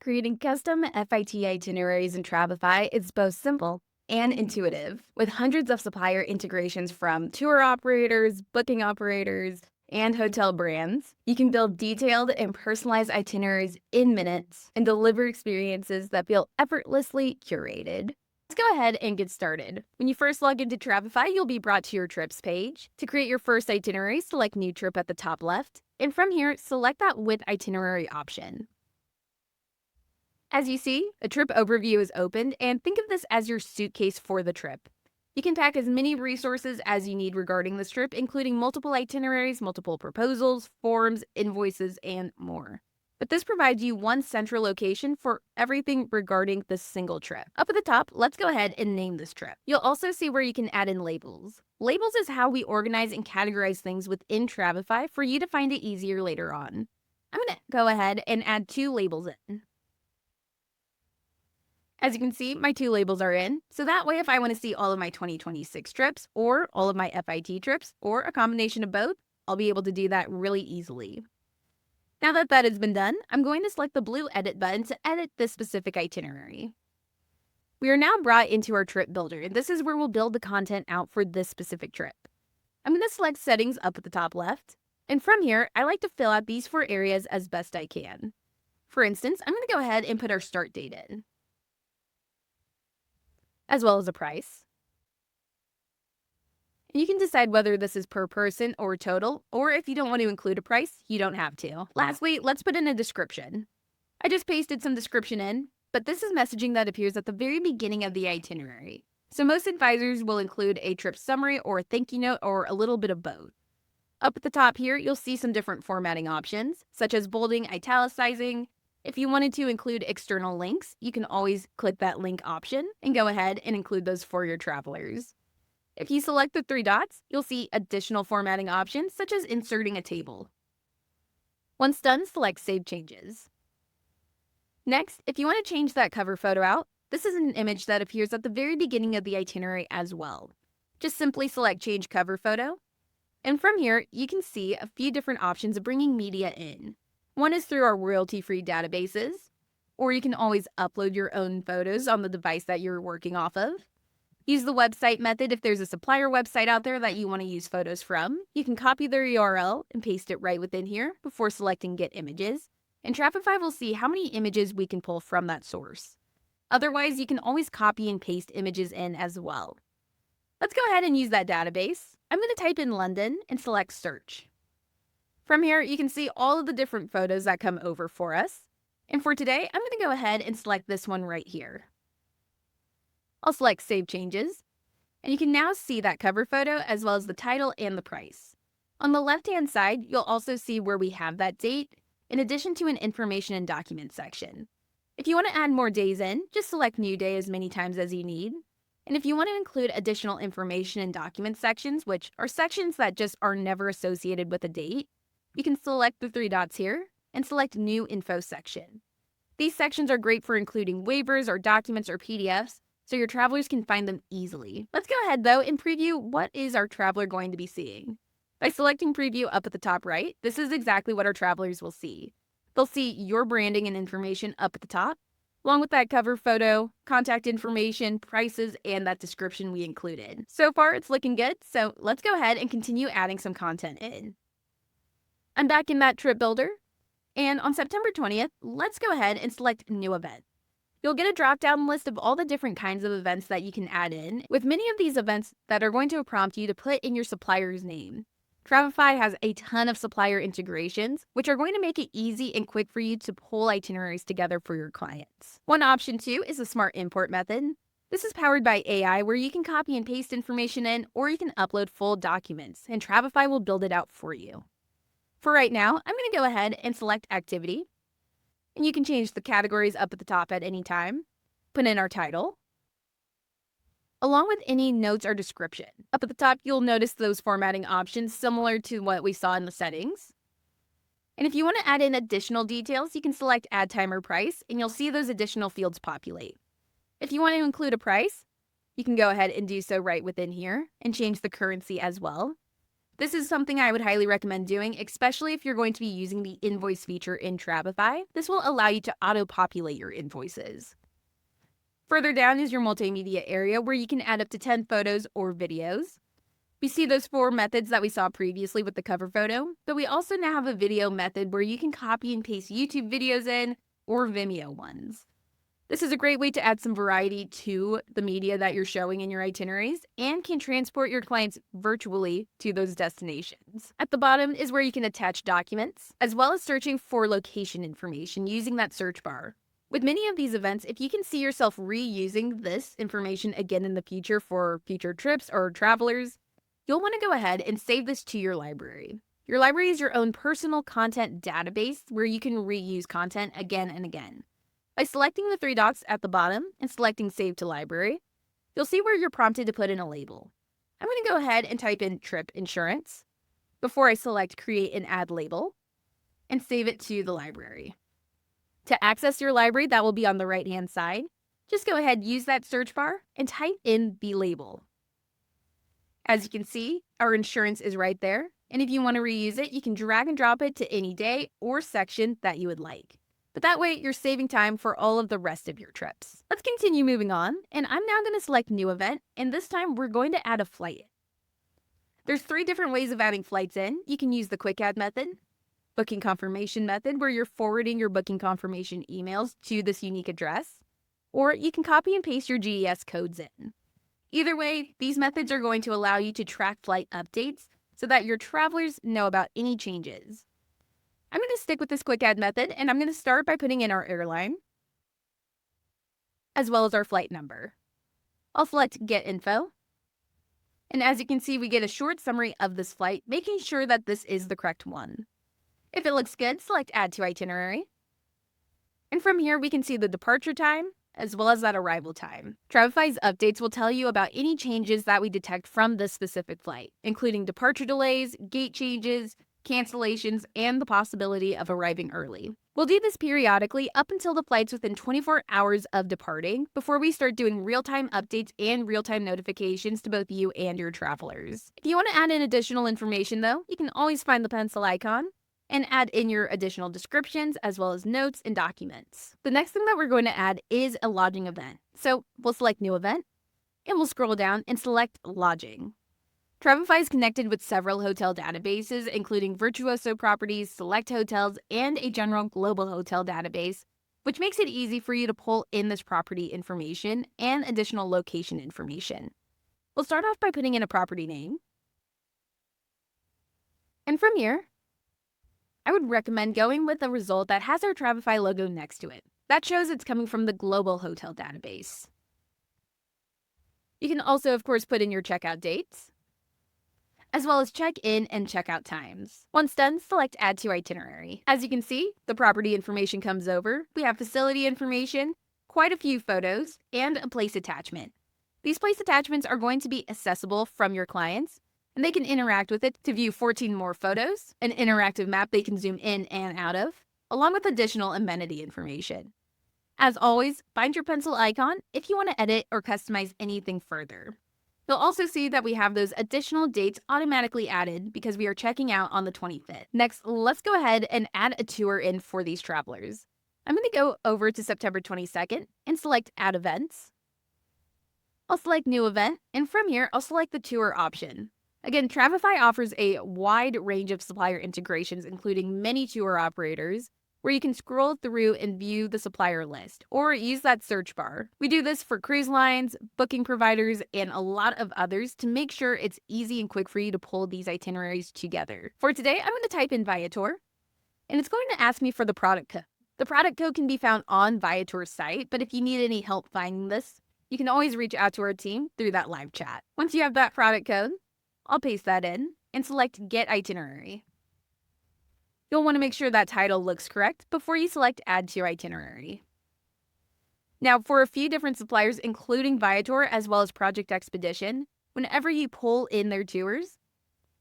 Creating custom FIT itineraries in Travefy is both simple and intuitive, with hundreds of supplier integrations from tour operators, booking operators, and hotel brands. You can build detailed and personalized itineraries in minutes and deliver experiences that feel effortlessly curated. Let's go ahead and get started. When you first log into Travefy, you'll be brought to your trips page. To create your first itinerary, select New Trip at the top left, and from here, select that With Itinerary option. As you see, a trip overview is opened, and think of this as your suitcase for the trip. You can pack as many resources as you need regarding this trip, including multiple itineraries, multiple proposals, forms, invoices, and more. But this provides you one central location for everything regarding this single trip. Up at the top, let's go ahead and name this trip. You'll also see where you can add in labels. Labels is how we organize and categorize things within Travefy for you to find it easier later on. I'm going to go ahead and add 2 labels in. As you can see, my 2 labels are in, so that way if I want to see all of my 2026 trips or all of my FIT trips or a combination of both, I'll be able to do that really easily. Now that that has been done, I'm going to select the blue edit button to edit this specific itinerary. We are now brought into our trip builder, and this is where we'll build the content out for this specific trip. I'm going to select settings up at the top left, and from here, I like to fill out these 4 areas as best I can. For instance, I'm going to go ahead and put our start date in, as well as a price. You can decide whether this is per person or total, or if you don't want to include a price, you don't have to. Lastly, let's put in a description. I just pasted some description in, but this is messaging that appears at the very beginning of the itinerary. So most advisors will include a trip summary or a thank you note or a little bit of both. Up at the top here, you'll see some different formatting options, such as bolding, italicizing. If you wanted to include external links, you can always click that link option and go ahead and include those for your travelers. If you select the 3 dots, you'll see additional formatting options, such as inserting a table. Once done, select Save Changes. Next, if you want to change that cover photo out, this is an image that appears at the very beginning of the itinerary as well. Just simply select Change Cover Photo, and from here, you can see a few different options of bringing media in. One is through our royalty-free databases, or you can always upload your own photos on the device that you're working off of. Use the website method if there's a supplier website out there that you want to use photos from. You can copy their URL and paste it right within here before selecting Get Images, and Travefy will see how many images we can pull from that source. Otherwise, you can always copy and paste images in as well. Let's go ahead and use that database. I'm going to type in London and select Search. From here, you can see all of the different photos that come over for us. And for today, I'm going to go ahead and select this one right here. I'll select Save Changes, and you can now see that cover photo as well as the title and the price. On the left-hand side, you'll also see where we have that date, in addition to an information and document section. If you want to add more days in, just select New Day as many times as you need. And if you want to include additional information and document sections, which are sections that just are never associated with a date, you can select the 3 dots here and select New Info section. These sections are great for including waivers or documents or PDFs, so your travelers can find them easily. Let's go ahead though and preview what is our traveler going to be seeing. By selecting Preview up at the top right, this is exactly what our travelers will see. They'll see your branding and information up at the top, along with that cover photo, contact information, prices, and that description we included. So far, it's looking good, so let's go ahead and continue adding some content in. I'm back in that trip builder, and on September 20th, let's go ahead and select New Event. You'll get a drop-down list of all the different kinds of events that you can add in, with many of these events that are going to prompt you to put in your supplier's name. Travefy has a ton of supplier integrations, which are going to make it easy and quick for you to pull itineraries together for your clients. One option too is the Smart Import method. This is powered by AI, where you can copy and paste information in, or you can upload full documents, and Travefy will build it out for you. For right now, I'm going to go ahead and select Activity, and you can change the categories up at the top at any time. Put in our title, along with any notes or description. Up at the top, you'll notice those formatting options similar to what we saw in the settings. And if you want to add in additional details, you can select Add Time or Price, and you'll see those additional fields populate. If you want to include a price, you can go ahead and do so right within here and change the currency as well. This is something I would highly recommend doing, especially if you're going to be using the invoice feature in Travefy. This will allow you to auto-populate your invoices. Further down is your multimedia area where you can add up to 10 photos or videos. We see those 4 methods that we saw previously with the cover photo, but we also now have a video method where you can copy and paste YouTube videos in or Vimeo ones. This is a great way to add some variety to the media that you're showing in your itineraries and can transport your clients virtually to those destinations. At the bottom is where you can attach documents, as well as searching for location information using that search bar. With many of these events, if you can see yourself reusing this information again in the future for future trips or travelers, you'll want to go ahead and save this to your library. Your library is your own personal content database where you can reuse content again and again. By selecting the 3 dots at the bottom and selecting Save to Library, you'll see where you're prompted to put in a label. I'm going to go ahead and type in Trip Insurance before I select Create and Add Label and save it to the library. To access your library, that will be on the right-hand side. Just go ahead, use that search bar, and type in the label. As you can see, our insurance is right there, and if you want to reuse it, you can drag and drop it to any day or section that you would like. But that way, you're saving time for all of the rest of your trips. Let's continue moving on, and I'm now going to select New Event, and this time we're going to add a flight. There's 3 different ways of adding flights in. You can use the Quick Add method, Booking Confirmation method, where you're forwarding your booking confirmation emails to this unique address, or you can copy and paste your GES codes in. Either way, these methods are going to allow you to track flight updates so that your travelers know about any changes. I'm going to stick with this Quick Add method, and I'm going to start by putting in our airline, as well as our flight number. I'll select Get Info, and as you can see, we get a short summary of this flight, making sure that this is the correct one. If it looks good, select Add to Itinerary, and from here we can see the departure time, as well as that arrival time. Travefy's updates will tell you about any changes that we detect from this specific flight, including departure delays, gate changes, cancellations, and the possibility of arriving early. We'll do this periodically up until the flight's within 24 hours of departing before we start doing real-time updates and real-time notifications to both you and your travelers. If you want to add in additional information though, you can always find the pencil icon and add in your additional descriptions as well as notes and documents. The next thing that we're going to add is a lodging event. So we'll select New Event and we'll scroll down and select Lodging. Travefy is connected with several hotel databases, including Virtuoso Properties, Select Hotels, and a general global hotel database, which makes it easy for you to pull in this property information and additional location information. We'll start off by putting in a property name. And from here, I would recommend going with a result that has our Travefy logo next to it. That shows it's coming from the global hotel database. You can also, of course, put in your checkout dates, as well as check-in and check-out times. Once done, select Add to Itinerary. As you can see, the property information comes over. We have facility information, quite a few photos, and a place attachment. These place attachments are going to be accessible from your clients, and they can interact with it to view 14 more photos, an interactive map they can zoom in and out of, along with additional amenity information. As always, find your pencil icon if you want to edit or customize anything further. You'll also see that we have those additional dates automatically added because we are checking out on the 25th. Next, let's go ahead and add a tour in for these travelers. I'm going to go over to September 22nd and select Add Events. I'll select New Event, and from here, I'll select the tour option. Again, Travefy offers a wide range of supplier integrations, including many tour operators, where you can scroll through and view the supplier list, or use that search bar. We do this for cruise lines, booking providers, and a lot of others to make sure it's easy and quick for you to pull these itineraries together. For today, I'm going to type in Viator, and it's going to ask me for the product code. The product code can be found on Viator's site, but if you need any help finding this, you can always reach out to our team through that live chat. Once you have that product code, I'll paste that in and select Get Itinerary. You'll want to make sure that title looks correct before you select Add to Itinerary. Now, for a few different suppliers, including Viator as well as Project Expedition, whenever you pull in their tours,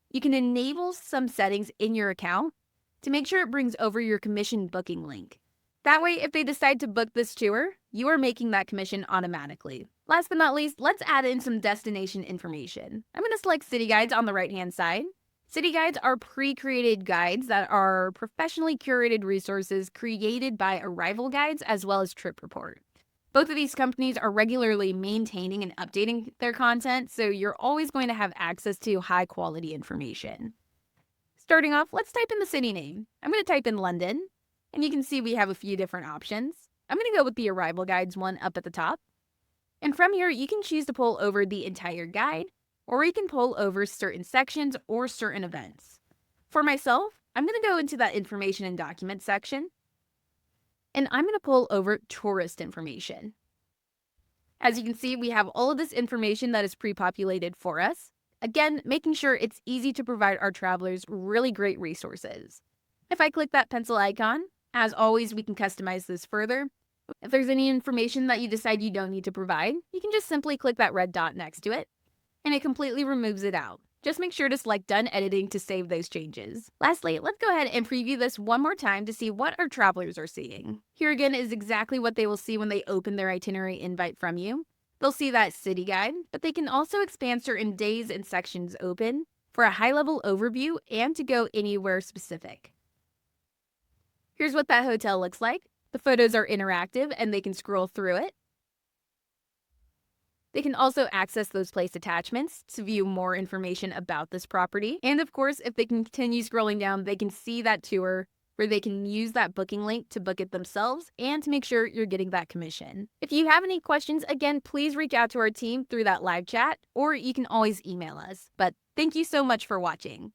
you can enable some settings in your account to make sure it brings over your commission booking link. That way, if they decide to book this tour, you are making that commission automatically. Last but not least, let's add in some destination information. I'm going to select City Guides on the right-hand side City guides are pre-created guides that are professionally curated resources created by arrival guides as well as trip report. Both of these companies are regularly maintaining and updating their content, so you're always going to have access to high quality information. Starting off, let's type in the city name. I'm going to type in London, and you can see we have a few different options. I'm going to go with the arrival guides one up at the top. And from here, you can choose to pull over the entire guide, or you can pull over certain sections or certain events. For myself, I'm going to go into that information and documents section, and I'm going to pull over tourist information. As you can see, we have all of this information that is pre-populated for us. Again, making sure it's easy to provide our travelers really great resources. If I click that pencil icon, as always, we can customize this further. If there's any information that you decide you don't need to provide, you can just simply click that red dot next to it, and it completely removes it out. Just make sure to select Done Editing to save those changes. Lastly, let's go ahead and preview this one more time to see what our travelers are seeing. Here again is exactly what they will see when they open their itinerary invite from you. They'll see that city guide, but they can also expand certain days and sections open for a high-level overview and to go anywhere specific. Here's what that hotel looks like. The photos are interactive and they can scroll through it. They can also access those place attachments to view more information about this property. And of course, if they continue scrolling down, they can see that tour where they can use that booking link to book it themselves and to make sure you're getting that commission. If you have any questions, again, please reach out to our team through that live chat, or you can always email us. But thank you so much for watching.